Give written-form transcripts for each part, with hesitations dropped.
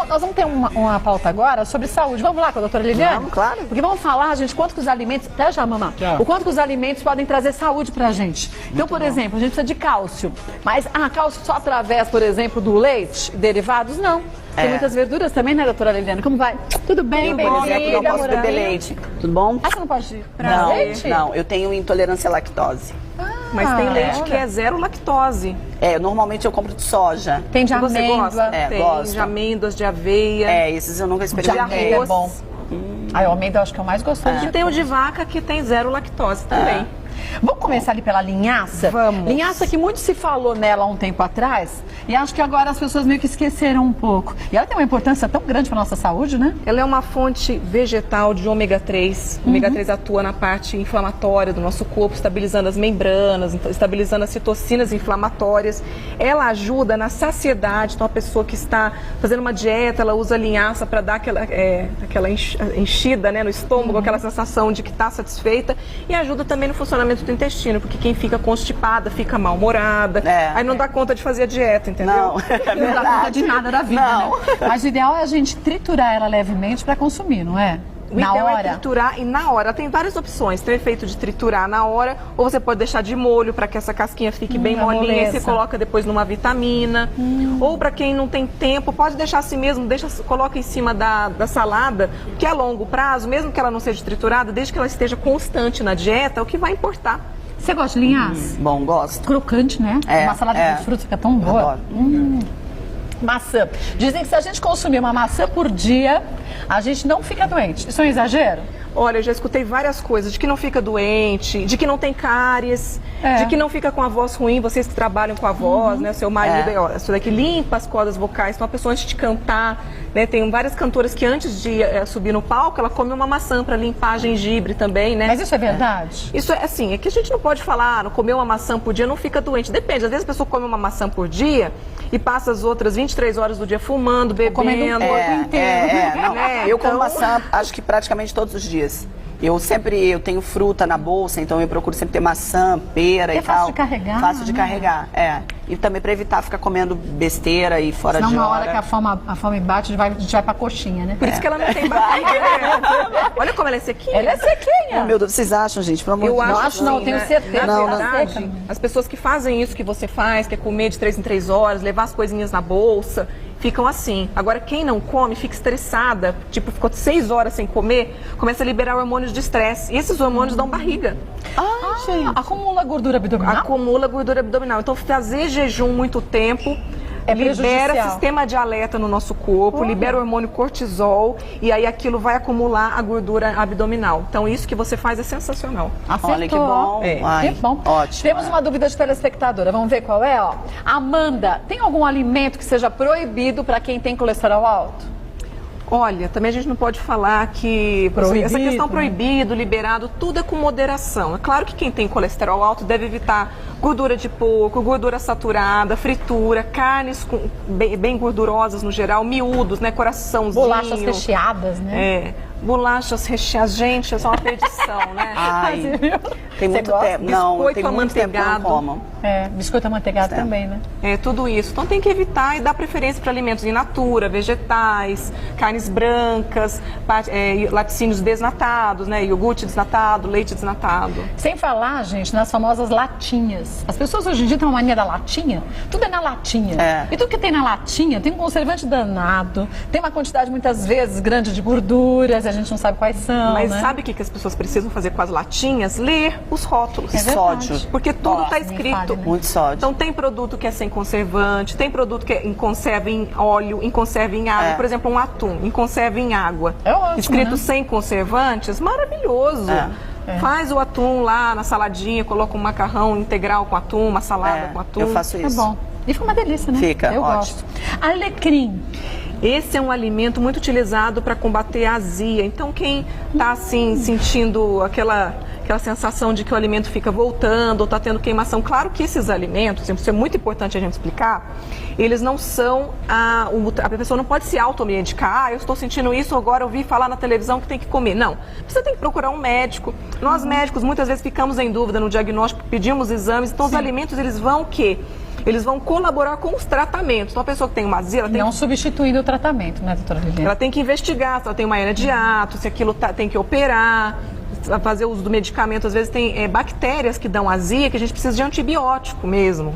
nós vamos ter uma pauta agora sobre saúde. Vamos lá com a doutora Liliane? Vamos, claro. Porque vamos falar, gente, quanto que os alimentos... Até já, mamãe. O quanto que os alimentos podem trazer saúde pra gente. Então, por exemplo, a gente precisa de cálcio. Mas, cálcio só através, por exemplo, do leite, derivados? Não. Tem muitas verduras também, né, doutora Liliane? Como vai? Tudo bem, bem? Eu não posso beber leite. Tudo bom? Você não pode leite? Não, eu tenho intolerância à lactose. Mas tem leite que é zero lactose. Normalmente eu compro de soja. Tem de amêndoa. Você gosta? Tem gosto. De amêndoas, de aveia. Esses eu nunca experimentei. De amêndoa é bom. O amêndoa eu acho que é o mais gostoso. E tem o de vaca que tem zero lactose também. Vamos começar ali pela linhaça? Vamos. Linhaça que muito se falou nela há um tempo atrás e acho que agora as pessoas meio que esqueceram um pouco. E ela tem uma importância tão grande para nossa saúde, né? Ela é uma fonte vegetal de ômega 3. O ômega 3 atua na parte inflamatória do nosso corpo, estabilizando as membranas, estabilizando as citocinas inflamatórias. Ela ajuda na saciedade. Então, a pessoa que está fazendo uma dieta, ela usa a linhaça para dar aquela enchida, né, no estômago, aquela sensação de que está satisfeita. E ajuda também no funcionamento do intestino, porque quem fica constipada fica mal-humorada, aí não dá conta de fazer a dieta, entendeu? Não, não dá conta de nada da vida, não. né? Mas o ideal é a gente triturar ela levemente para consumir, não é? O ideal é triturar e na hora. Tem várias opções. Tem o efeito de triturar na hora, ou você pode deixar de molho para que essa casquinha fique bem molinha e você coloca depois numa vitamina. Ou para quem não tem tempo, pode deixar assim mesmo, coloca em cima da salada, que a longo prazo, mesmo que ela não seja triturada, desde que ela esteja constante na dieta, é o que vai importar. Você gosta de linhaça? Bom, gosto. Crocante, né? Uma salada de frutas fica tão boa. Maçã. Dizem que se a gente consumir uma maçã por dia, a gente não fica doente. Isso é um exagero? Olha, eu já escutei várias coisas, de que não fica doente, de que não tem cáries, de que não fica com a voz ruim, vocês que trabalham com a voz, né? Seu marido, isso daqui limpa as cordas vocais, então a pessoa antes de cantar, né? Tem várias cantoras que antes de subir no palco, ela come uma maçã para limpar a gengibre também, né? Mas isso é verdade? Isso é assim, é que a gente não pode falar, não comer uma maçã por dia não fica doente, depende, às vezes a pessoa come uma maçã por dia e passa as outras 23 horas do dia fumando, bebendo, comendo o corpo inteiro. Não, né? eu como maçã, acho que praticamente todos os dias. Eu tenho fruta na bolsa, então eu procuro sempre ter maçã, pera e tal. É fácil de carregar. Fácil de carregar, E também para evitar ficar comendo besteira e fora senão de hora. Senão uma hora que a fome bate, a gente vai pra coxinha, né? Por isso que ela não tem barriga, né? Olha como ela é sequinha. Ela é sequinha. Meu Deus, vocês acham, gente? Pelo amor de Deus. Eu acho, não, tenho certeza. Na verdade, as pessoas que fazem isso que você faz, que é comer de 3 em 3 horas, levar as coisinhas na bolsa, ficam assim. Agora, quem não come, fica estressada, tipo, ficou 6 horas sem comer, começa a liberar hormônios de estresse. E esses hormônios dão barriga. Gente. Acumula gordura abdominal? Acumula gordura abdominal. Então, fazer jejum muito tempo libera sistema de alerta no nosso corpo, libera o hormônio cortisol e aí aquilo vai acumular a gordura abdominal. Então, isso que você faz é sensacional. Acertou. Olha que bom. Que bom. Ótimo. Temos uma dúvida de telespectadora. Vamos ver qual é? Amanda, tem algum alimento que seja proibido para quem tem colesterol alto? Olha, também a gente não pode falar que essa questão proibido, liberado, tudo é com moderação. É claro que quem tem colesterol alto deve evitar gordura de porco, gordura saturada, fritura, carnes bem gordurosas no geral, miúdos, né, coraçãozinho. Bolachas recheadas, né? Bolachas recheadas, gente, é só uma perdição, né? Ai, tem muito tempo. Não, tem muito tempo que eu não como. Biscoito amanteigado também, né? Tudo isso. Então tem que evitar e dar preferência para alimentos in natura, vegetais, carnes brancas, laticínios desnatados, né? Iogurte desnatado, leite desnatado. Sem falar, gente, nas famosas latinhas. As pessoas hoje em dia têm uma mania da latinha. Tudo é na latinha. E tudo que tem na latinha tem um conservante danado, tem uma quantidade muitas vezes grande de gorduras, a gente não sabe quais são. Mas né? sabe o que as pessoas precisam fazer com as latinhas? Ler os rótulos. Sódio. Porque tudo está escrito. Né? Muito sódio. Então tem produto que é sem conservante, tem produto que é em conserva em óleo, em conserva em água. Por exemplo, um atum, em conserva em água. É ótimo, escrito né? sem conservantes, maravilhoso. Faz o atum lá na saladinha, coloca um macarrão integral com atum, uma salada com atum. Eu faço isso. É bom. E fica uma delícia, né? Fica, eu ótimo. gosto. Alecrim. Esse é um alimento muito utilizado para combater a azia. Então, quem está assim, sentindo aquela sensação de que o alimento fica voltando ou está tendo queimação, claro que esses alimentos, isso é muito importante a gente explicar, eles não são, a pessoa não pode se automedicar, eu estou sentindo isso, agora ouvi falar na televisão que tem que comer. Não, você tem que procurar um médico. Nós médicos muitas vezes ficamos em dúvida no diagnóstico, pedimos exames, então os alimentos eles vão o quê? eles vão colaborar com os tratamentos. Então, a pessoa que tem uma azia, ela tem Não substituindo o tratamento, né, doutora Viviane? ela tem que investigar se ela tem uma hernia de ato, se aquilo tem que operar, fazer uso do medicamento. Às vezes tem bactérias que dão azia, que a gente precisa de antibiótico mesmo.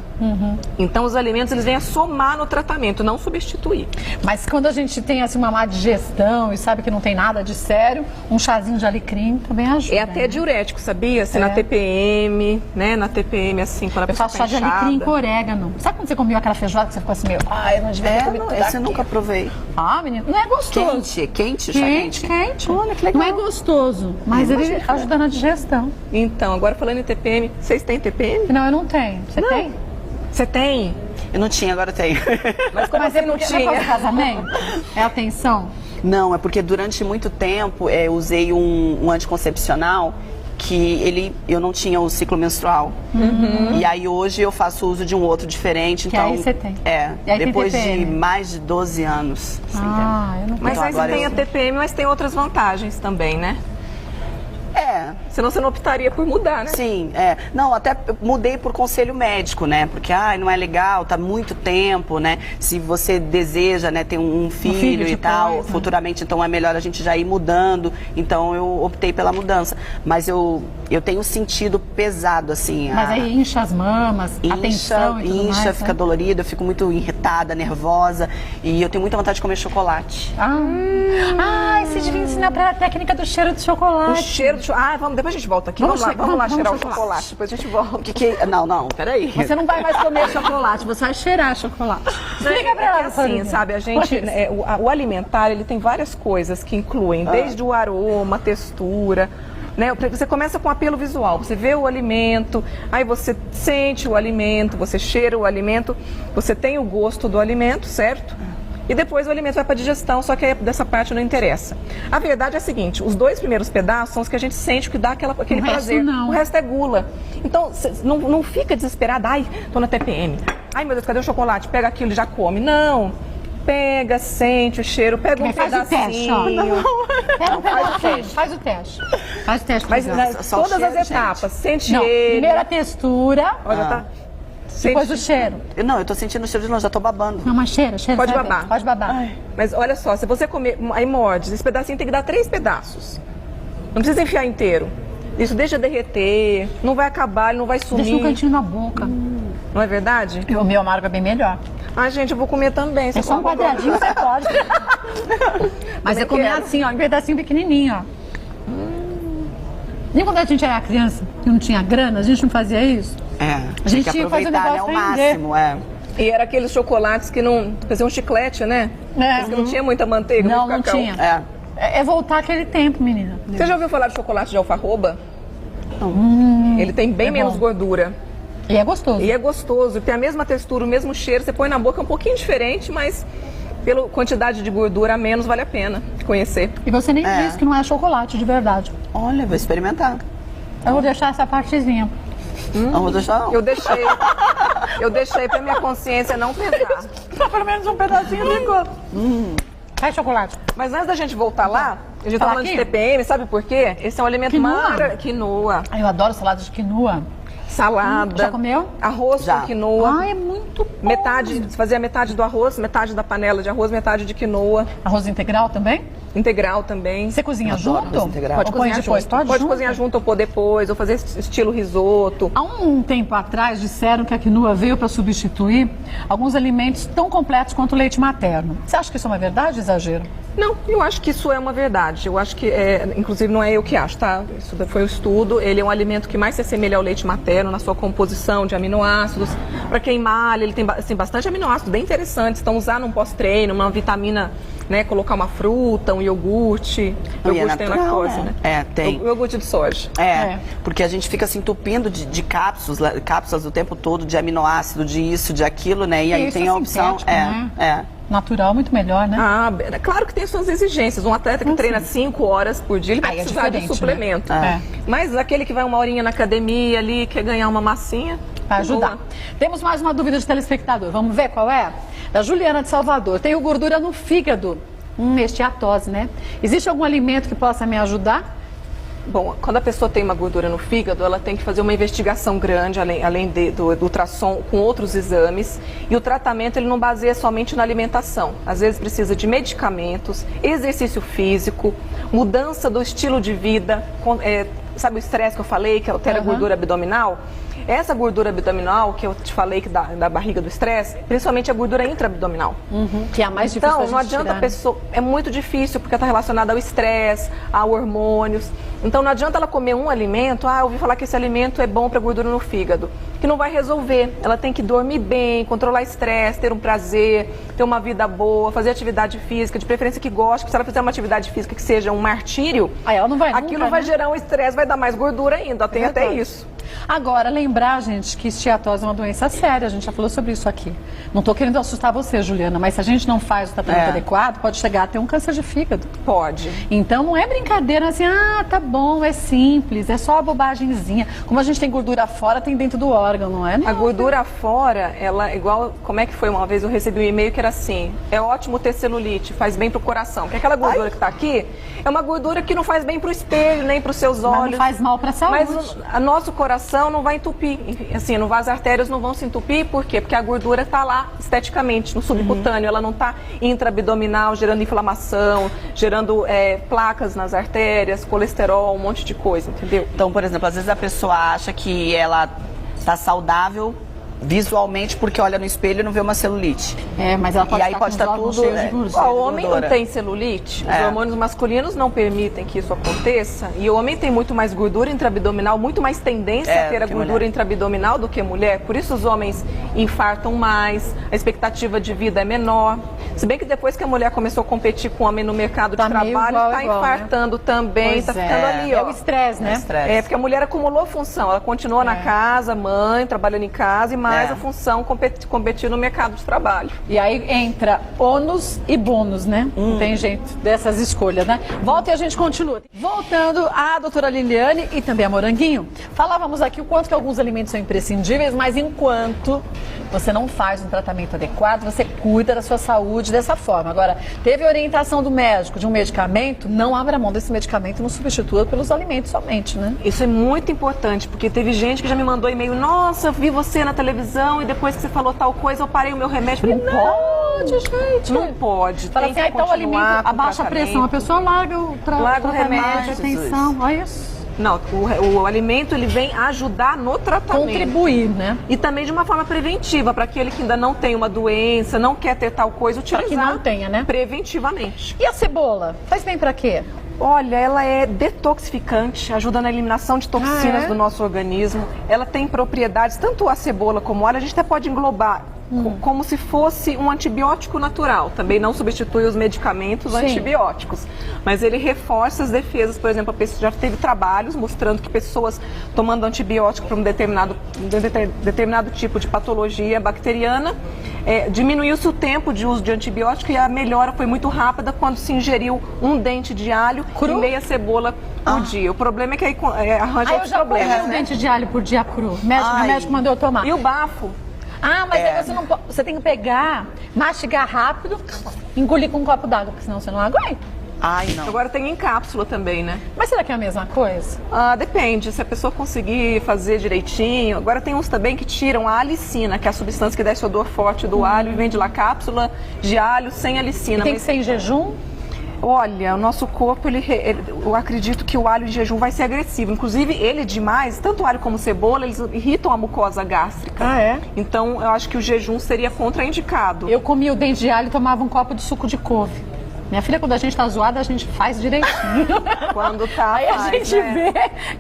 Então os alimentos eles vêm a somar no tratamento, não substituir. Mas quando a gente tem assim uma má digestão e sabe que não tem nada de sério, um chazinho de alecrim também ajuda. É até diurético, sabia? Assim, na TPM, né? Na TPM, assim, quando a Eu pessoa faço chá de alecrim com orégano. Sabe quando você comeu aquela feijoada que você ficou assim meio... Ai, eu não devia ter comido tudo esse eu aquilo. nunca provei. Ah, menino, não é gostoso. Quente, chá quente. Quente. Olha, que legal. Não é gostoso, mas ele ajuda na digestão. Então, agora falando em TPM, vocês têm TPM? Não, eu não tenho. Você tem? Você tem? Eu não tinha, agora tenho. Mas como Mas assim é não porque tinha? é casamento? É atenção? Não, é porque durante muito tempo eu usei um anticoncepcional que eu não tinha o ciclo menstrual. E aí hoje eu faço uso de um outro diferente. Que então, aí você tem. E aí depois tem de TPM. mais de 12 anos. Eu não Mas Então, aí você agora tem eu- a TPM, mas tem outras vantagens também, né? Senão você não optaria por mudar, né? Sim, Não, até eu mudei por conselho médico, né? Porque, não é legal, tá muito tempo, né? Se você deseja, né, ter um filho e tal, depois, né? futuramente, então é melhor a gente já ir mudando. Então eu optei pela mudança. Mas eu tenho sentido pesado, assim. Mas aí incha as mamas, atenção e tudo mais, fica né? dolorido, eu fico muito irritada, nervosa. E eu tenho muita vontade de comer chocolate. Você devia ensinar pra ela a técnica do cheiro de O chocolate. cheiro do chocolate. Vamos, depois a gente volta aqui. Vamos lá cheirar o chocolate. Depois a gente volta. Não, peraí. Você não vai mais comer chocolate, você vai cheirar chocolate. Explica pra ela, É assim, sabe, a gente, o alimentar, ele tem várias coisas que incluem, desde o aroma, a textura, né? Você começa com apelo visual, você vê o alimento, aí você sente o alimento, você cheira o alimento, você tem o gosto do alimento, certo? E depois o alimento vai para a digestão, só que aí dessa parte não interessa. A verdade é a seguinte, os 2 primeiros pedaços são os que a gente sente que dá aquele O resto prazer. não. O resto é gula. Então, não fica desesperada, ai, tô na TPM. Ai, meu Deus, cadê o chocolate? Pega aquilo e já come. Não. Pega, sente o cheiro, pega um Faz o pedacinho. teste, ó. Pega um Faz o pedacinho, teste. faz o teste. Faz o teste. Mas Priscila. Só o todas cheiro, as etapas, sente Não, ele. primeiro a textura, Olha, tá. depois Sente- o cheiro. Eu tô sentindo o cheiro de longe, já tô babando. Não, mas cheira. Pode você vai ver. babar. Pode babar. Mas olha só, se você comer, aí morde, esse pedacinho tem que dar 3 pedaços. Não precisa enfiar inteiro. Isso deixa derreter, não vai acabar, ele não vai sumir. Deixa um cantinho na boca. Não é verdade? O meu amargo é bem melhor. Ai, gente, eu vou comer também. É só um quadradinho, você pode. Mas Também eu comer quero. assim, ó, em pedacinho pequenininho, ó. Nem quando a gente era criança e não tinha grana, a gente não fazia isso? A gente tem que tinha que fazer o aproveitar, né, negócio ao render. máximo, E era aqueles chocolates que não... Fazia um chiclete, né? Mas que não tinha muita manteiga, Não, muito não cacau. tinha. É voltar aquele tempo, menina. Você já ouviu falar de chocolate de alfarroba? Ele tem bem é menos bom. gordura. E é gostoso. E é gostoso, tem a mesma textura, o mesmo cheiro. Você põe na boca, é um pouquinho diferente, mas pela quantidade de gordura a menos, vale a pena conhecer. E você nem diz que não é chocolate de verdade. Olha, vou experimentar. Eu vou deixar essa partezinha. Não vou deixar. Eu deixei pra minha consciência não pesar. Só pelo menos um pedacinho ficou. Faz chocolate. Mas antes da gente voltar lá, a gente tá Falar falando de aqui? TPM, sabe por quê? Esse é um alimento Quinoa. quinoa, Ai, eu adoro salada de quinoa. salada. Já comeu? Arroz Já. com quinoa. Ai, é muito bom. Metade, você fazia metade do arroz, metade da panela de arroz, metade de quinoa. Arroz integral também? Integral também. Você cozinha Adoro junto? arroz integral. Pode cozinhar depois, junto. Pode cozinhar junto ou pôr depois, ou fazer estilo risoto. Há um tempo atrás disseram que a quinoa veio para substituir alguns alimentos tão completos quanto o leite materno. Você acha que isso é uma verdade ou exagero? Não, eu acho que isso é uma verdade. Eu acho que, inclusive, não é eu que acho, tá? Isso foi um estudo. Ele é um alimento que mais se assemelha ao leite materno na sua composição de aminoácidos. Para quem malha, ele tem assim, bastante aminoácidos bem interessantes. Então, usar num pós-treino, uma vitamina, né? Colocar uma fruta, um iogurte. E é Iogurte tem natural, lactose, né? né? Tem. O iogurte de soja. Porque a gente fica se entupindo de cápsulas o tempo todo, de aminoácido, de isso, de aquilo, né? E aí isso tem é a opção. sintético, né? Natural, muito melhor, né? Claro que tem suas exigências. Um atleta que treina 5 horas por dia, ele vai Aí é precisar de diferente, suplemento. né? Mas aquele que vai 1 horinha na academia ali, quer ganhar uma massinha, Para ajudar. boa. Temos mais uma dúvida de telespectador. Vamos ver qual é? Da Juliana de Salvador. Tenho gordura no fígado. Esteatose, né? Existe algum alimento que possa me ajudar? Bom, quando a pessoa tem uma gordura no fígado, ela tem que fazer uma investigação grande, além do ultrassom, com outros exames. E o tratamento ele não baseia somente na alimentação. Às vezes precisa de medicamentos, exercício físico, mudança do estilo de vida. Sabe o estresse que eu falei, que altera a gordura abdominal? Essa gordura abdominal, que eu te falei que da barriga do estresse, principalmente a gordura intraabdominal. Que é a mais difícil. Então, não adianta tirar, a pessoa. É muito difícil, porque está relacionada ao estresse, a hormônios. Então, não adianta ela comer um alimento, eu ouvi falar que esse alimento é bom para gordura no fígado, que não vai resolver. Ela tem que dormir bem, controlar estresse, ter um prazer, ter uma vida boa, fazer atividade física, de preferência que goste, que se ela fizer uma atividade física que seja um martírio, ela não vai aquilo nunca, vai né? gerar um estresse, vai dar mais gordura ainda. Tem até isso. Agora, lembrar, gente, que esteatose é uma doença séria, a gente já falou sobre isso aqui. Não estou querendo assustar você, Juliana, mas se a gente não faz o tratamento adequado, pode chegar a ter um câncer de fígado. Pode. Então, não é brincadeira assim, tá bom, é simples, é só uma bobagemzinha. Como a gente tem gordura fora, tem dentro do órgão, não é? Não. A gordura fora, ela, igual, como é que foi uma vez, eu recebi um e-mail que era assim, é ótimo ter celulite, faz bem pro coração. Porque aquela gordura que tá aqui, é uma gordura que não faz bem pro espelho, nem pros seus olhos. Mas não faz mal pra saúde. Mas o nosso coração não vai entupir, assim, as artérias não vão se entupir, por quê? Porque a gordura está lá esteticamente, no subcutâneo, ela não está intraabdominal, gerando inflamação, gerando placas nas artérias, colesterol, um monte de coisa, entendeu? Então, por exemplo, às vezes a pessoa acha que ela está saudável visualmente porque olha no espelho e não vê uma celulite. Mas ela pode e aí pode estar tudo... O homem não tem celulite, os hormônios masculinos não permitem que isso aconteça, e o homem tem muito mais gordura intraabdominal, muito mais tendência a ter a gordura intraabdominal do que mulher, por isso os homens infartam mais, a expectativa de vida é menor. Se bem que depois que a mulher começou a competir com o homem no mercado de trabalho, está infartando também, está ficando ali, ó. É o estresse, né? Porque a mulher acumulou função, ela continua na casa, mãe, trabalhando em casa, e mais a função competir no mercado de trabalho. E aí entra ônus e bônus, né? Não tem jeito dessas escolhas, né? Volta e a gente continua. Voltando à doutora Liliane e também a Moranguinho, falávamos aqui o quanto que alguns alimentos são imprescindíveis, mas enquanto você não faz um tratamento adequado, você cuida da sua saúde dessa forma. Agora, teve orientação do médico de um medicamento, não abra mão desse medicamento, não substitua pelos alimentos somente, né? Isso é muito importante, porque teve gente que já me mandou e-mail, nossa, eu vi você na televisão e depois que você falou tal coisa, eu parei o meu remédio. Falei, não pode, gente. Não pode. Fala assim, então o alimento abaixa a pressão, a pessoa larga o remédio, atenção, olha isso. Não, o alimento ele vem ajudar no tratamento. Contribuir, né? E também de uma forma preventiva, para aquele que ainda não tem uma doença, não quer ter tal coisa, utilizar. Para que não tenha, né? Preventivamente. E a cebola? Faz bem para quê? Olha, ela é detoxificante, ajuda na eliminação de toxinas do nosso organismo. Ela tem propriedades, tanto a cebola como o alho, a gente até pode englobar como se fosse um antibiótico natural. Também não substitui os medicamentos antibióticos, mas ele reforça as defesas. Por exemplo, a pessoa já teve trabalhos mostrando que pessoas tomando antibiótico para um determinado tipo de patologia bacteriana, diminuiu-se o tempo de uso de antibiótico e a melhora foi muito rápida quando se ingeriu um dente de alho e meia cebola por dia. O problema é que aí arranja outros problemas. Eu já comi um dente de alho por dia cru. O médico mandou eu tomar. E o bafo? Mas aí você não pode, você tem que pegar, mastigar rápido, engolir com um copo d'água, porque senão você não aguenta. Não. Agora tem em cápsula também, né? Mas será que é a mesma coisa? Depende, se a pessoa conseguir fazer direitinho. Agora tem uns também que tiram a alicina, que é a substância que dá esse odor forte do alho, e vende lá cápsula de alho sem alicina. E tem que ser em jejum? Olha, o nosso corpo, eu acredito que o alho em jejum vai ser agressivo. Inclusive, ele demais, tanto o alho como a cebola, eles irritam a mucosa gástrica. Então, eu acho que o jejum seria contraindicado. Eu comia o dente de alho e tomava um copo de suco de couve. Minha filha, quando a gente tá zoada, a gente faz direitinho. Quando tá, aí a gente vê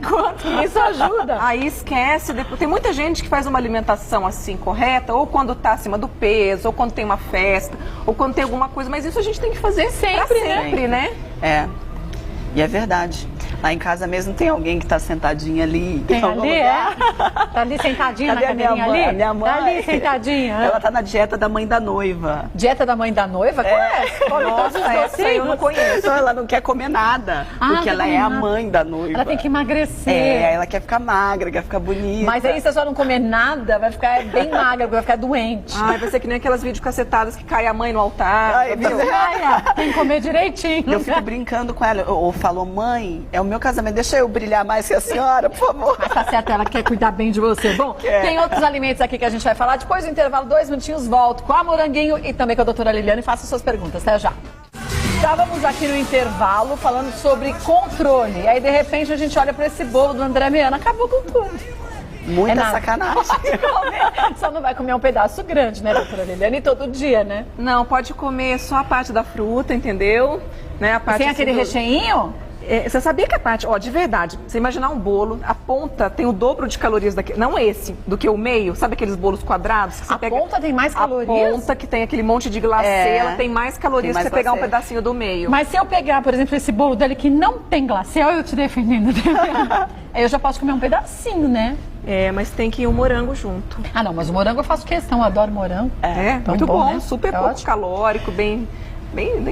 quanto isso ajuda. Aí esquece. Tem muita gente que faz uma alimentação assim correta, ou quando tá acima do peso, ou quando tem uma festa, ou quando tem alguma coisa. Mas isso a gente tem que fazer sempre, né? E é verdade. Lá em casa mesmo tem alguém que tá sentadinha ali. Tem ali, Tá ali sentadinha na cadeirinha ali? A minha mãe. Tá ali sentadinha. Ela tá na dieta da mãe da noiva. Dieta da mãe da noiva? Nossa, essa eu não conheço. Ela não quer comer nada, porque ela é a mãe da noiva. Ela tem que emagrecer. Ela quer ficar magra, quer ficar bonita. Mas aí se a senhora não comer nada, vai ficar bem magra, vai ficar doente. Vai ser que nem aquelas videocassetadas que cai a mãe no altar. Tem que comer direitinho. Eu fico brincando com ela. Ou falou, mãe, é o meu casamento, deixa eu brilhar mais que a senhora, por favor. Mas tá certo, ela quer cuidar bem de você. Bom, tem outros alimentos aqui que a gente vai falar. Depois do intervalo, 2 minutinhos, volto com a Moranguinho e também com a doutora Liliane. Faça suas perguntas. Até já. Estávamos aqui no intervalo falando sobre controle. E aí, de repente, a gente olha para esse bolo do André Miana. Acabou com tudo. Muita sacanagem. Só não vai comer um pedaço grande, né, doutora Liliane? Todo dia, né? Não, pode comer só a parte da fruta, entendeu? Né, a parte sem aquele recheinho? Você sabia que a parte, de verdade, você imaginar um bolo, a ponta tem o dobro de calorias daquele, não esse, do que o meio, sabe aqueles bolos quadrados? Que você a ponta tem mais calorias? A ponta que tem aquele monte de glacê, ela tem mais calorias que você pegar um pedacinho do meio. Mas se eu pegar, por exemplo, esse bolo dele que não tem glacê, olha eu te defendendo, aí eu já posso comer um pedacinho, né? Mas tem que ir o morango junto. Ah, não, mas o morango eu faço questão, eu adoro morango. Muito bom, né? super pouco calórico, bem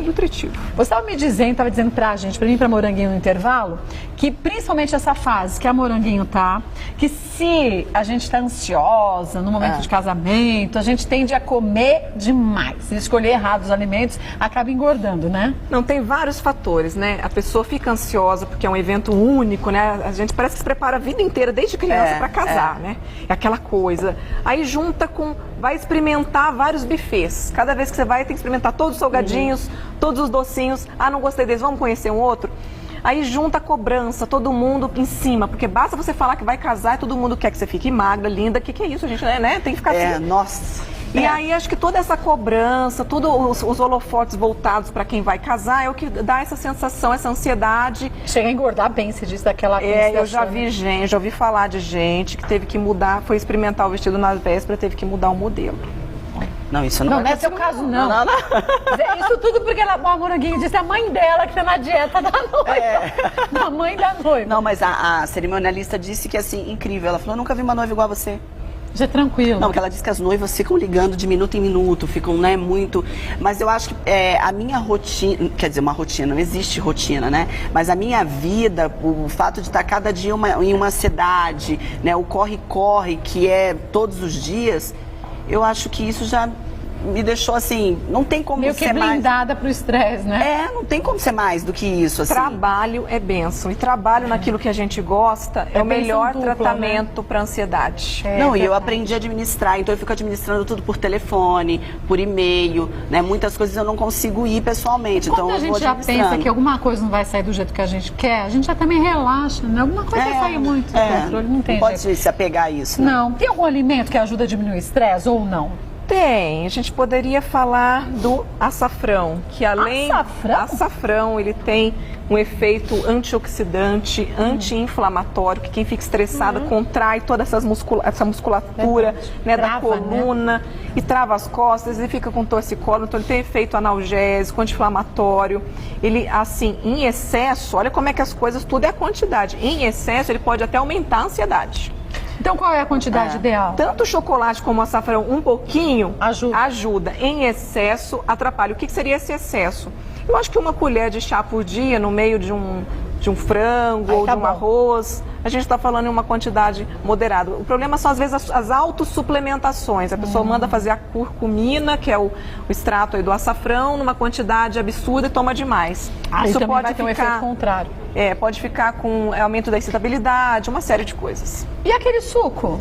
nutritivo. Você estava me dizendo, estava dizendo pra gente, pra mim e pra Moranguinho no intervalo, que principalmente essa fase que a Moranguinho tá, que se a gente tá ansiosa no momento de casamento, a gente tende a comer demais. Se escolher errado os alimentos, acaba engordando, né? Não, tem vários fatores, né? A pessoa fica ansiosa porque é um evento único, né? A gente parece que se prepara a vida inteira, desde criança, para casar, né? É aquela coisa. Aí junta com... vai experimentar vários buffets. Cada vez que você vai, tem que experimentar todos os salgadinhos, todos os docinhos. Ah, não gostei deles, vamos conhecer um outro? Aí junta a cobrança, todo mundo em cima, porque basta você falar que vai casar e todo mundo quer que você fique magra, linda. O que é isso, gente? Né? Tem que ficar assim. Nossa. E aí acho que toda essa cobrança, todos os holofotes voltados para quem vai casar é o que dá essa sensação, essa ansiedade. Chega a engordar bem, se diz daquela eu já vi gente, já ouvi falar de gente que teve que mudar, foi experimentar o vestido na véspera, teve que mudar o modelo. Não, isso não é seu caso, não. Isso tudo porque a Moranguinho disse a mãe dela que tá na dieta da noiva. Da mãe da noiva. Não, mas a cerimonialista disse que, assim, incrível. Ela falou, eu nunca vi uma noiva igual a você. Já é tranquilo. Não, porque ela disse que as noivas ficam ligando de minuto em minuto, ficam, né, muito... Mas eu acho que a minha rotina, quer dizer, uma rotina, não existe rotina, né? Mas a minha vida, o fato de estar cada dia em uma cidade, né, o corre-corre, que é todos os dias, eu acho que isso já me deixou assim, não tem como meio ser mais... Meio que blindada pro estresse, né? Não tem como ser mais do que isso, assim. Trabalho é bênção. E trabalho naquilo que a gente gosta é o melhor tratamento, né, para ansiedade. Não, e eu aprendi a administrar, então eu fico administrando tudo por telefone, por e-mail, né? Muitas coisas eu não consigo ir pessoalmente, então eu vou administrando. Quando a gente já pensa que alguma coisa não vai sair do jeito que a gente quer, a gente já também relaxa, né? Alguma coisa vai sair muito do controle, não tem jeito. Pode se apegar a isso, né? Não. Tem algum alimento que ajuda a diminuir o estresse ou não? Tem, a gente poderia falar do açafrão, que além... Açafrão, ele tem um efeito antioxidante, anti-inflamatório, que quem fica estressado contrai toda essa musculatura, né, da coluna, né? E trava as costas, ele fica com torcicolo, então ele tem efeito analgésico, anti-inflamatório. Ele, assim, em excesso, olha como é que as coisas, tudo é a quantidade. Em excesso, ele pode até aumentar a ansiedade. Então qual é a quantidade ideal? Tanto o chocolate como o açafrão, um pouquinho, ajuda. Em excesso, atrapalha. O que seria esse excesso? Eu acho que uma colher de chá por dia, no meio de um frango ou de um arroz, a gente está falando em uma quantidade moderada. O problema são, às vezes, as autossuplementações. A pessoa manda fazer a curcumina, que é o extrato aí do açafrão, numa quantidade absurda e toma demais. Isso pode vai ter um efeito contrário. Pode ficar com aumento da excitabilidade, uma série de coisas. E aquele suco?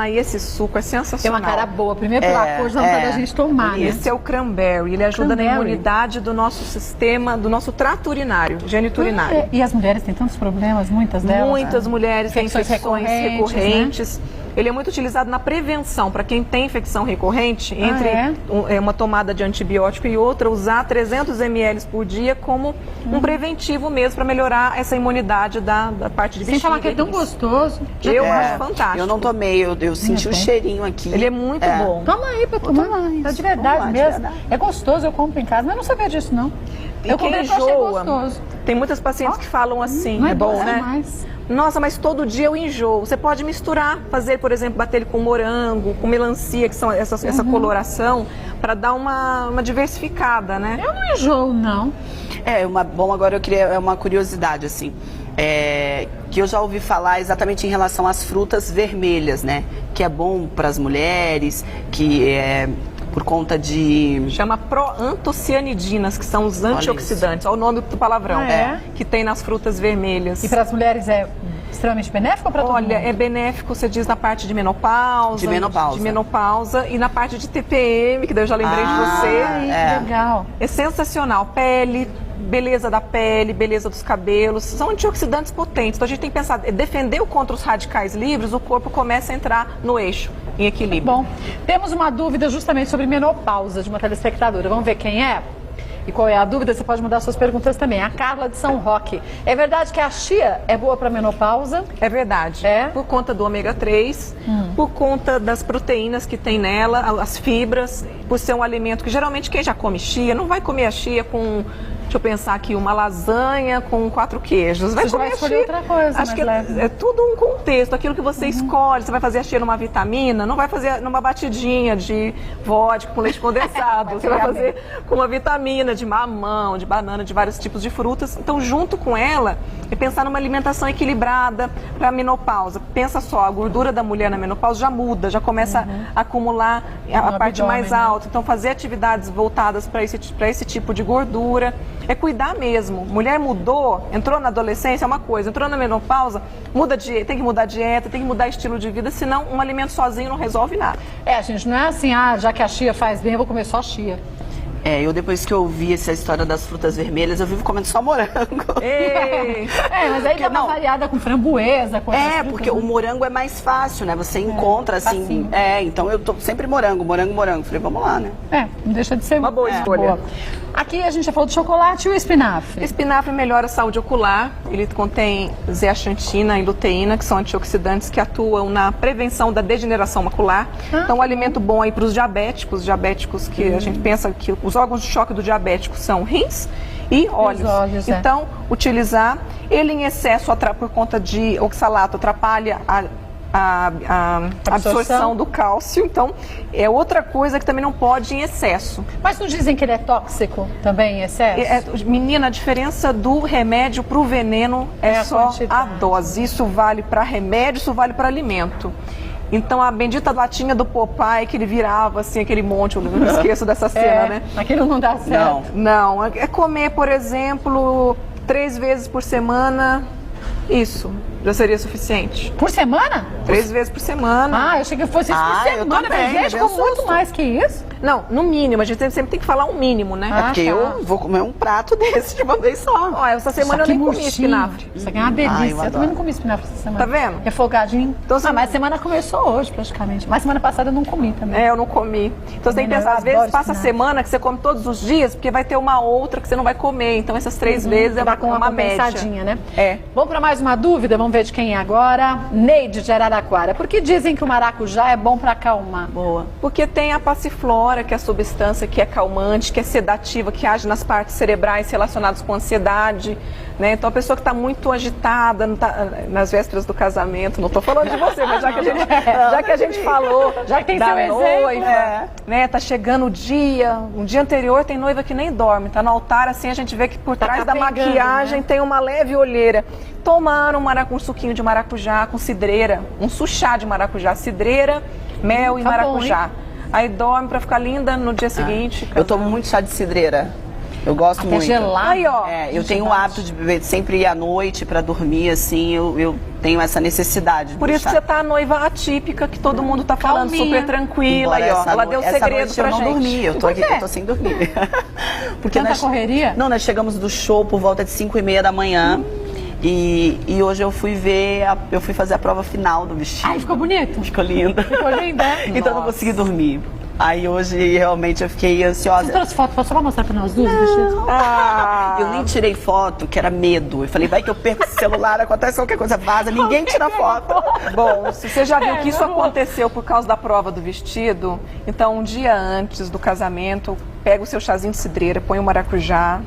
E esse suco é sensacional. Tem uma cara boa. Primeiro pela cor, já da gente tomar, né? Esse é o cranberry. Ele ajuda na imunidade do nosso sistema, do nosso trato urinário, geniturinário. E as mulheres têm tantos problemas, muitas delas? Muitas mulheres têm infecções recorrentes. Né? Ele é muito utilizado na prevenção. Para quem tem infecção recorrente, entre uma tomada de antibiótico e outra, usar 300 ml por dia como um preventivo mesmo para melhorar essa imunidade da parte de bexiga. Sem falar que é tão gostoso. Eu acho fantástico. Eu não tomei, eu senti o cheirinho aqui. Ele é muito bom. Toma aí pra tomar. É de verdade mesmo. É gostoso, eu compro em casa, mas eu não sabia disso, não. Eu comprei porque achei gostoso. Tem muitas pacientes que falam assim, é bom, né? Demais. Nossa, mas todo dia eu enjoo. Você pode misturar, fazer, por exemplo, bater ele com morango, com melancia, que são essa coloração, para dar uma diversificada, né? Eu não enjoo, não. Bom, agora eu queria uma curiosidade, assim. Que eu já ouvi falar exatamente em relação às frutas vermelhas, né? Que é bom para as mulheres, que por conta de... Chama proantocianidinas, que são os antioxidantes. Olha o nome do palavrão. Que tem nas frutas vermelhas. E para as mulheres é extremamente benéfico ou para todo mundo? Olha, é benéfico, você diz, na parte de menopausa. De menopausa. De menopausa e na parte de TPM, que daí eu já lembrei de você. Que legal. É sensacional. Pele, beleza da pele, beleza dos cabelos. São antioxidantes potentes. Então a gente tem que pensar, defender contra os radicais livres, o corpo começa a entrar no eixo, em equilíbrio. Bom, temos uma dúvida justamente sobre menopausa de uma telespectadora. Vamos ver quem é? E qual é a dúvida? Você pode mandar suas perguntas também. A Carla de São Roque. É verdade que a chia é boa para menopausa? É verdade. Por conta do ômega 3, por conta das proteínas que tem nela, as fibras, por ser um alimento que geralmente quem já come chia não vai comer a chia com... Deixa eu pensar aqui, uma lasanha com 4 queijos. Você vai escolher outra coisa, acho que é tudo um contexto, aquilo que você escolhe. Você vai fazer a chia numa vitamina, não vai fazer numa batidinha de vodka com leite condensado. Você vai fazer com uma vitamina de mamão, de banana, de vários tipos de frutas. Então, junto com ela, é pensar numa alimentação equilibrada para a menopausa. Pensa só, a gordura da mulher na menopausa já muda, já começa a acumular a parte mais alta. Então, fazer atividades voltadas para esse tipo de gordura. É cuidar mesmo. Mulher mudou, entrou na adolescência, é uma coisa. Entrou na menopausa, tem que mudar a dieta, tem que mudar estilo de vida, senão um alimento sozinho não resolve nada. Gente, não é assim, já que a chia faz bem, eu vou comer só chia. Eu depois que eu ouvi essa história das frutas vermelhas, eu vivo comendo só morango. Mas aí dá uma variada com framboesa. Com porque o morango é mais fácil, né? Você encontra assim. Facinho. Então eu tô sempre morango. Falei, vamos lá, né? Não deixa de ser uma boa escolha. Boa. Aqui a gente já falou do chocolate e o espinafre. Espinafre melhora a saúde ocular. Ele contém zeaxantina e luteína, que são antioxidantes que atuam na prevenção da degeneração macular. Então, um alimento bom aí para os diabéticos que a gente pensa que os órgãos de choque do diabético são rins e olhos. Então, utilizar ele em excesso por conta de oxalato atrapalha a absorção do cálcio. Então, é outra coisa que também não pode em excesso. Mas não dizem que ele é tóxico também em excesso? Menina, a diferença do remédio para o veneno é só a dose. Isso vale para remédio, isso vale para alimento. Então, a bendita latinha do Popeye, que ele virava, assim, aquele monte, eu não esqueço dessa cena, né? Aquilo não dá certo. Não, é comer, por exemplo, 3 vezes por semana, isso já seria suficiente. Por semana? 3 vezes por semana. Eu achei que fosse isso por semana. Gente, com muito mais que isso. Não, no mínimo, a gente sempre tem que falar um mínimo, né? Porque eu vou comer um prato desse de uma vez só. Essa semana eu nem comi espinafre. Isso aqui é uma delícia. Eu também não comi espinafre essa semana. Tá vendo? Refogadinho. Então, mas a semana começou hoje, praticamente. Mas semana passada eu não comi também. Eu não comi. Então, você tem que pensar, às vezes passa a semana que você come todos os dias, porque vai ter uma outra que você não vai comer. Então, essas 3 vezes é uma compensadinha, média. Né? Vamos para mais uma dúvida? Vamos ver de quem é agora. Neide de Araraquara. Por que dizem que o maracujá é bom para acalmar? Boa. Porque tem a passiflora, que é a substância que é calmante, que é sedativa, que age nas partes cerebrais relacionadas com ansiedade, né? Então a pessoa que está muito agitada, nas vésperas do casamento, não estou falando de você, mas já que a gente falou, já que tem da seu noiva, exemplo, né? Tá chegando o dia, um dia anterior tem noiva que nem dorme, tá no altar, assim a gente vê que por trás da maquiagem tem uma leve olheira. Tomar um suquinho de maracujá com cidreira, um suchá de maracujá, cidreira, mel e maracujá. Bom, aí dorme pra ficar linda no dia seguinte. Eu tomo muito chá de cidreira. Eu gosto muito. Gelado. Aí, ó. Eu tenho o hábito de beber sempre à noite pra dormir, assim, eu tenho essa necessidade. Por isso que você tá a noiva atípica, que todo mundo tá falando, super tranquila. Aí, ó, ela deu segredo pra gente. Eu não dormi, eu tô aqui, eu tô sem dormir. Porque tanta correria? Não, nós chegamos do show por volta de 5h30 da manhã. E hoje eu fui fazer a prova final do vestido. Ficou bonito? Ficou linda. Ficou linda? Então eu não consegui dormir. Aí hoje realmente eu fiquei ansiosa. Você trouxe foto só pra mostrar pra nós duas vestidos? Eu nem tirei foto, que era medo. Eu falei, vai que eu perco esse celular, acontece qualquer coisa, vaza, ninguém tira foto. Bom, se você já viu que isso aconteceu por causa da prova do vestido, então um dia antes do casamento, pega o seu chazinho de cidreira, põe o maracujá,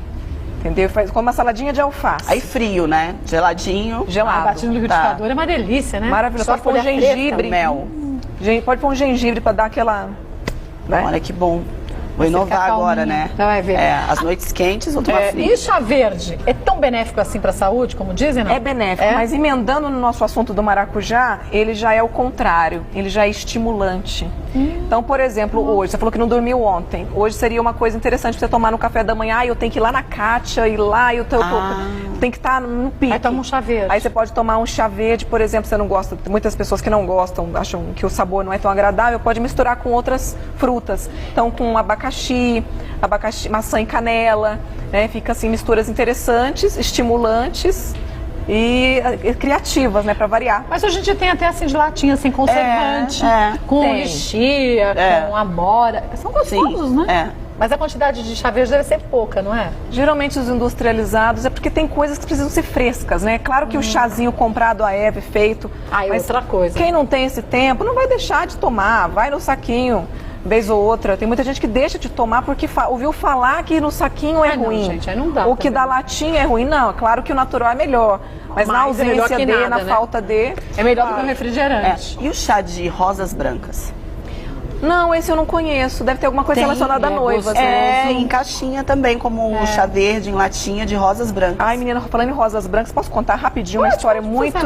entendeu? Faz como uma saladinha de alface. Aí frio, né? Geladinho. Gelado. Batido no liquidificador é uma delícia, né? Maravilhoso. Pode pôr gengibre. Mel. Pode pôr um gengibre pra dar aquela... Né? Olha que bom. Vou inovar agora, né? Você vai ver. As noites quentes, vou tomar frio. E chá verde? É tão benéfico assim para a saúde, como dizem, não? É benéfico, mas emendando no nosso assunto do maracujá, ele já é o contrário, ele já é estimulante. Então, por exemplo, hoje, você falou que não dormiu ontem. Hoje seria uma coisa interessante pra você tomar no café da manhã. Eu tenho que ir lá na Kátia, ir lá, eu tenho que estar no pique. Aí toma um chá verde. Aí você pode tomar um chá verde, por exemplo, você não gosta, muitas pessoas que não gostam, acham que o sabor não é tão agradável, pode misturar com outras frutas. Então, com abacaxi, maçã e canela, né? Fica assim, misturas interessantes, estimulantes e criativas, né, para variar. Mas hoje a gente tem até assim de latinha, sem conservante, com lixia, com amora. São gostosos, né? Mas a quantidade de chá verde deve ser pouca, não é? Geralmente os industrializados é porque tem coisas que precisam ser frescas, né? Claro que o chazinho comprado à Eve, feito. É outra coisa. Quem não tem esse tempo não vai deixar de tomar, vai no saquinho, vez ou outra. Tem muita gente que deixa de tomar porque ouviu falar que no saquinho é ruim. Não, gente, aí não dá. Ou que da latinha é ruim. Não, claro que o natural é melhor. Mas na ausência na falta de... É melhor do que o refrigerante. E o chá de rosas brancas? Não, esse eu não conheço. Deve ter alguma coisa relacionada a noivas. Em caixinha também, como o chá verde, em latinha de rosas brancas. Ai, menina, falando em rosas brancas, posso contar rapidinho uma história muito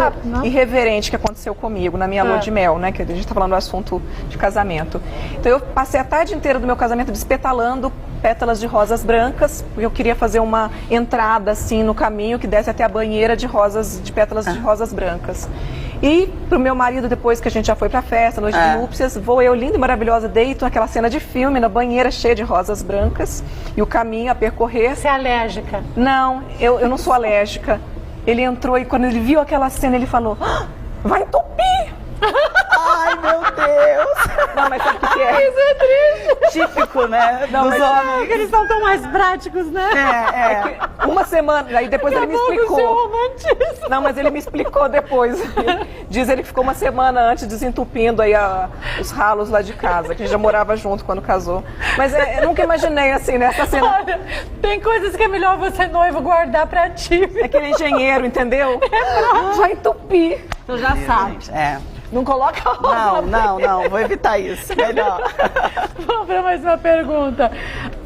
irreverente que aconteceu comigo na minha lua de mel, né? Que a gente tá falando do assunto de casamento. Então eu passei a tarde inteira do meu casamento despetalando pétalas de rosas brancas, porque eu queria fazer uma entrada assim no caminho que desse até a banheira de pétalas de rosas brancas. E pro meu marido, depois que a gente já foi pra festa, noite de núpcias, vou eu, linda e maravilhosa, deito naquela cena de filme, na banheira cheia de rosas brancas, e o caminho a percorrer. Você é alérgica? Não, eu não sou alérgica. Ele entrou e quando ele viu aquela cena, ele falou, vai entupir! Ai, meu Deus! Não, mas sabe o que é? Isso é triste! Típico, né? Dos homens. Eles são tão mais práticos, né? Uma semana, aí depois ele me explicou. Não, mas ele me explicou depois. Diz ele que ficou uma semana antes desentupindo aí os ralos lá de casa, que a gente já morava junto quando casou. Mas eu nunca imaginei assim, nessa cena. Olha, tem coisas que é melhor você, noivo, guardar pra ti. Aquele engenheiro, entendeu? Vai entupir. Tu já sabe. Não coloca a roupa. Não, vou evitar isso. Melhor. Vamos para mais uma pergunta.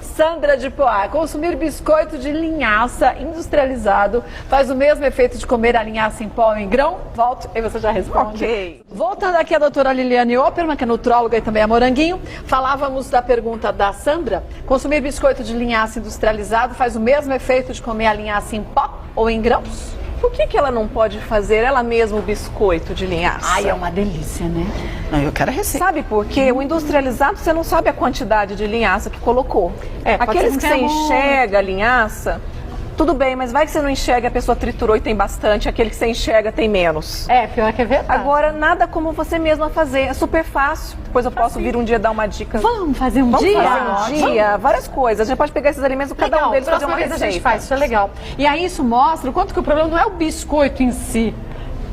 Sandra de Poá, consumir biscoito de linhaça industrializado faz o mesmo efeito de comer a linhaça em pó em grão? Volto e você já responde. Ok. Voltando aqui a doutora Liliane Opperman, que é nutróloga e também é moranguinho, falávamos da pergunta da Sandra. Consumir biscoito de linhaça industrializado faz o mesmo efeito de comer a linhaça em pó ou em grãos? Por que ela não pode fazer ela mesma o biscoito de linhaça? Ai, é uma delícia, né? Não, eu quero a receita. Sabe por quê? O industrializado, você não sabe a quantidade de linhaça que colocou. Aqueles que você enxerga a linhaça, tudo bem, mas vai que você não enxerga, a pessoa triturou e tem bastante, aquele que você enxerga tem menos. Pior que é verdade. Agora, nada como você mesma fazer, é super fácil. Depois eu posso vir um dia dar uma dica. Vamos fazer um dia? Vamos fazer um dia, várias coisas. A gente pode pegar esses alimentos, cada um deles fazer uma receita. A gente faz, isso é legal. E aí isso mostra o quanto que o problema não é o biscoito em si,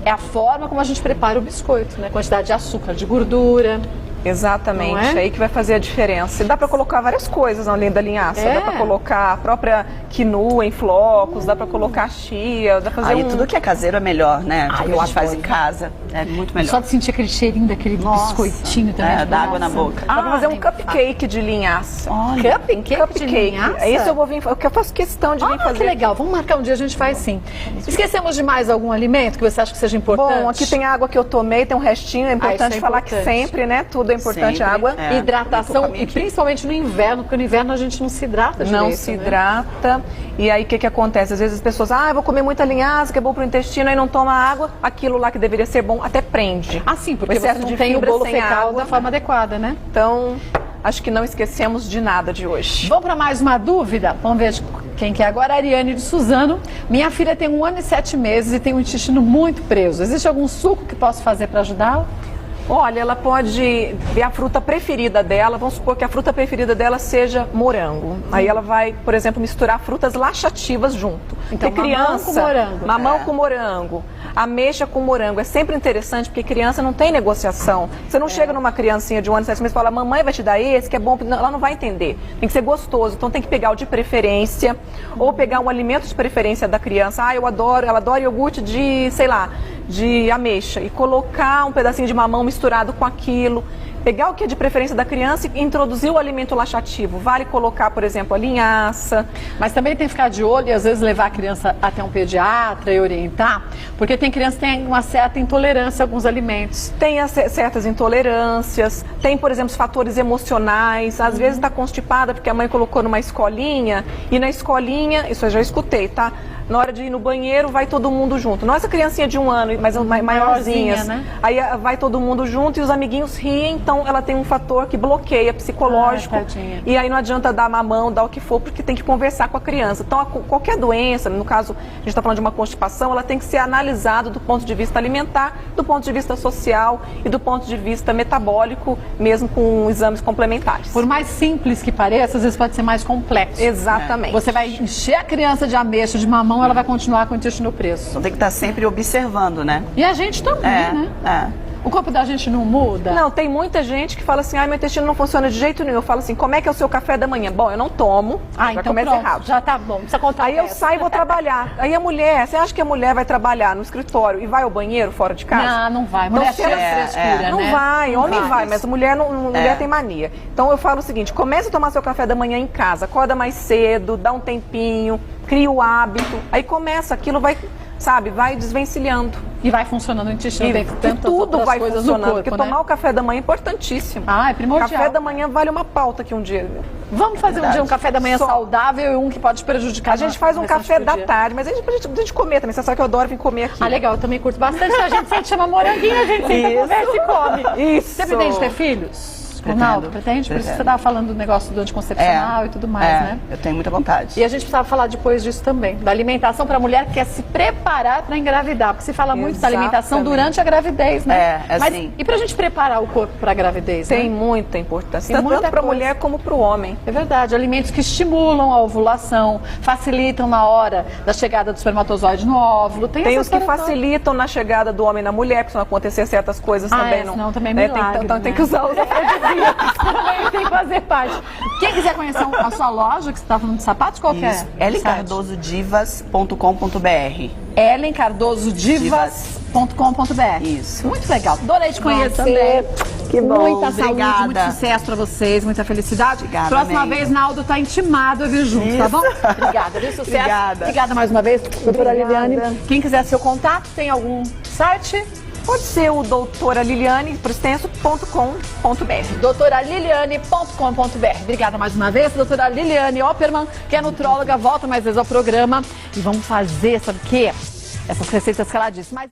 é a forma como a gente prepara o biscoito, né? Quantidade de açúcar, de gordura. Exatamente, é aí que vai fazer a diferença. E dá para colocar várias coisas além da linhaça. Dá para colocar a própria quinua em flocos, dá para colocar chia, dá para fazer tudo que é caseiro é melhor, né? Tudo que a gente faz em casa é muito melhor. Só de sentir aquele cheirinho daquele biscoitinho também. Dá água na boca. Dá para fazer um cupcake de linhaça. Olha, cupcake de linhaça? Isso eu faço questão de vir fazer. Que legal, vamos marcar um dia, a gente faz sim. Esquecemos de mais algum alimento que você acha que seja importante? Bom, aqui tem a água que eu tomei, tem um restinho, é importante falar que sempre, né? Tudo é importante, sempre, água. Hidratação, e principalmente no inverno, porque no inverno a gente não se hidrata direito. Não se hidrata. E aí o que acontece? Às vezes as pessoas, eu vou comer muita linhaça, que é bom pro intestino, aí não toma água, aquilo lá que deveria ser bom até prende. Sim, porque você não tem o bolo fecal da forma adequada, né? Então, acho que não esquecemos de nada de hoje. Vamos para mais uma dúvida? Vamos ver quem que é agora. Ariane de Suzano. Minha filha tem 1 ano e 7 meses e tem o intestino muito preso. Existe algum suco que posso fazer para ajudá-la? Olha, ela pode ver a fruta preferida dela, vamos supor que a fruta preferida dela seja morango. Aí ela vai, por exemplo, misturar frutas laxativas junto. Então, mamão com morango. Mamão com morango, ameixa com morango. É sempre interessante, porque criança não tem negociação. Você não chega numa criancinha de 1 ano e 7 meses e fala, mamãe vai te dar esse, que é bom. Não, ela não vai entender. Tem que ser gostoso. Então tem que pegar o de preferência, ou pegar um alimento de preferência da criança. Ela adora iogurte de, sei lá, de ameixa, e colocar um pedacinho de mamão misturado com aquilo. pegar o que é de preferência da criança e introduzir o alimento laxativo. Vale colocar, por exemplo, a linhaça. Mas também tem que ficar de olho e às vezes levar a criança até um pediatra e orientar, porque tem criança que tem uma certa intolerância a alguns alimentos. Tem certas intolerâncias, tem, por exemplo, os fatores emocionais. Às vezes está constipada porque a mãe colocou numa escolinha e na escolinha, isso eu já escutei, tá? Na hora de ir no banheiro, vai todo mundo junto. Não essa criancinha de 1 ano, mas maiorzinhas. Né? Aí vai todo mundo junto e os amiguinhos riem, então ela tem um fator que bloqueia, psicológico. E aí não adianta dar mamão, dar o que for, porque tem que conversar com a criança. Então, qualquer doença, no caso, a gente está falando de uma constipação, ela tem que ser analisada do ponto de vista alimentar, do ponto de vista social e do ponto de vista metabólico, mesmo com exames complementares. Por mais simples que pareça, às vezes pode ser mais complexo. Exatamente. Você vai encher a criança de ameixa, de mamão, ela vai continuar com o intestino preso. Então tem que estar sempre observando, né? E a gente também, né? O corpo da gente não muda? Não, tem muita gente que fala assim, meu intestino não funciona de jeito nenhum. Eu falo assim, como é que é o seu café da manhã? Bom, eu não tomo, já então começa pronto, errado. já tá bom, precisa contar. Aí eu saio e vou trabalhar. Aí a mulher, você acha que a mulher vai trabalhar no escritório e vai ao banheiro fora de casa? Não vai. Mulher cheia de frescura, não né? vai, homem vai, mas a mulher, mulher tem mania. Então eu falo o seguinte, comece a tomar seu café da manhã em casa, acorda mais cedo, dá um tempinho, cria o hábito, aí começa, aquilo vai... Sabe, vai desvencilhando. E vai funcionando o intestino. E tudo vai funcionando, porque tomar o café da manhã é importantíssimo. É primordial. Café da manhã vale uma pauta aqui um dia. Vamos fazer um dia um café da manhã saudável e um que pode prejudicar. A gente faz um café da tarde, mas a gente comer também. Você sabe que eu adoro vir comer aqui. Legal, eu também curto bastante. A gente sempre chama moranguinho, a gente sempre conversa e come. Isso. Você pretende ter filhos? Ronaldo, pretende? Por isso que você estava falando do negócio do anticoncepcional e tudo mais, né? Eu tenho muita vontade. E a gente precisava falar depois disso também, da alimentação para a mulher que quer se preparar para engravidar, porque se fala muito da alimentação durante a gravidez, né? Mas, assim, e para a gente preparar o corpo para a gravidez? Tem muita importância, Tem tanto para a mulher como para o homem. É verdade, alimentos que estimulam a ovulação, facilitam na hora da chegada do espermatozoide no óvulo. Tem os que facilitam na chegada do homem na mulher, porque se não acontecer certas coisas também não. Senão também é milagre, então tem que usar os afrodisíacos. Também tem que fazer parte. Quem quiser conhecer a sua loja, que você está falando de sapatos, qual que é? ellencardozodivas.com.br. ellencardozodivas.com.br. Isso. Muito legal. Adorei te conhecer, André. Que bom. Muita saúde, muito sucesso pra vocês, muita felicidade. Obrigada, Próxima vez, Naldo tá intimado a vir junto, tá bom? Obrigada, viu? Sucesso. Obrigada mais uma vez, doutora Liliane. Quem quiser seu contato, tem algum site? Pode ser o doutoraliliane, por extenso.com.br. doutoraliliane.com.br. Obrigada mais uma vez, doutora Liliane Opperman, que é nutróloga, volta mais vezes ao programa e vamos fazer, sabe o quê? Essas receitas que ela disse. Mas...